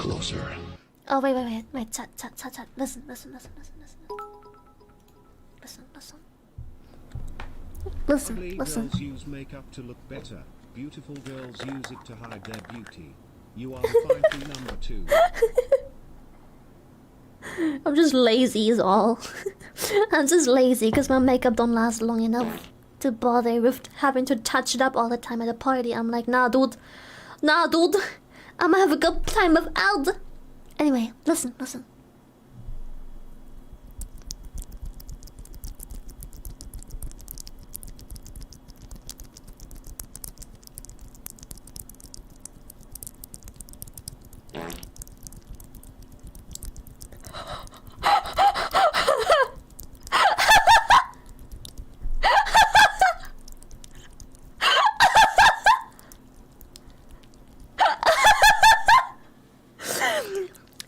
closer. Oh, wait. Chat. Listen. Ugly Listen. girls use makeup to look better. Beautiful girls use it to hide their beauty. You are the fine number 2. I'm just lazy is all. I'm just lazy because my makeup don't last long enough to bother with having to touch it up all the time at a party. I'm like, nah, dude. I'ma have a good time without. Anyway, listen.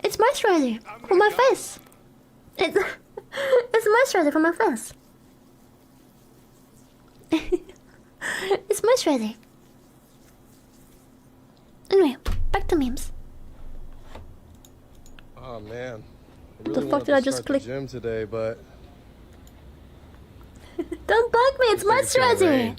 It's moisturizer for my face. It's moisturizer for my face. It's moisturizer. Anyway, back to memes. Oh man, I The really fuck wanted did I to just start click? the gym today, but Don't bug me. It's I think it's gonna moisturizer. rain.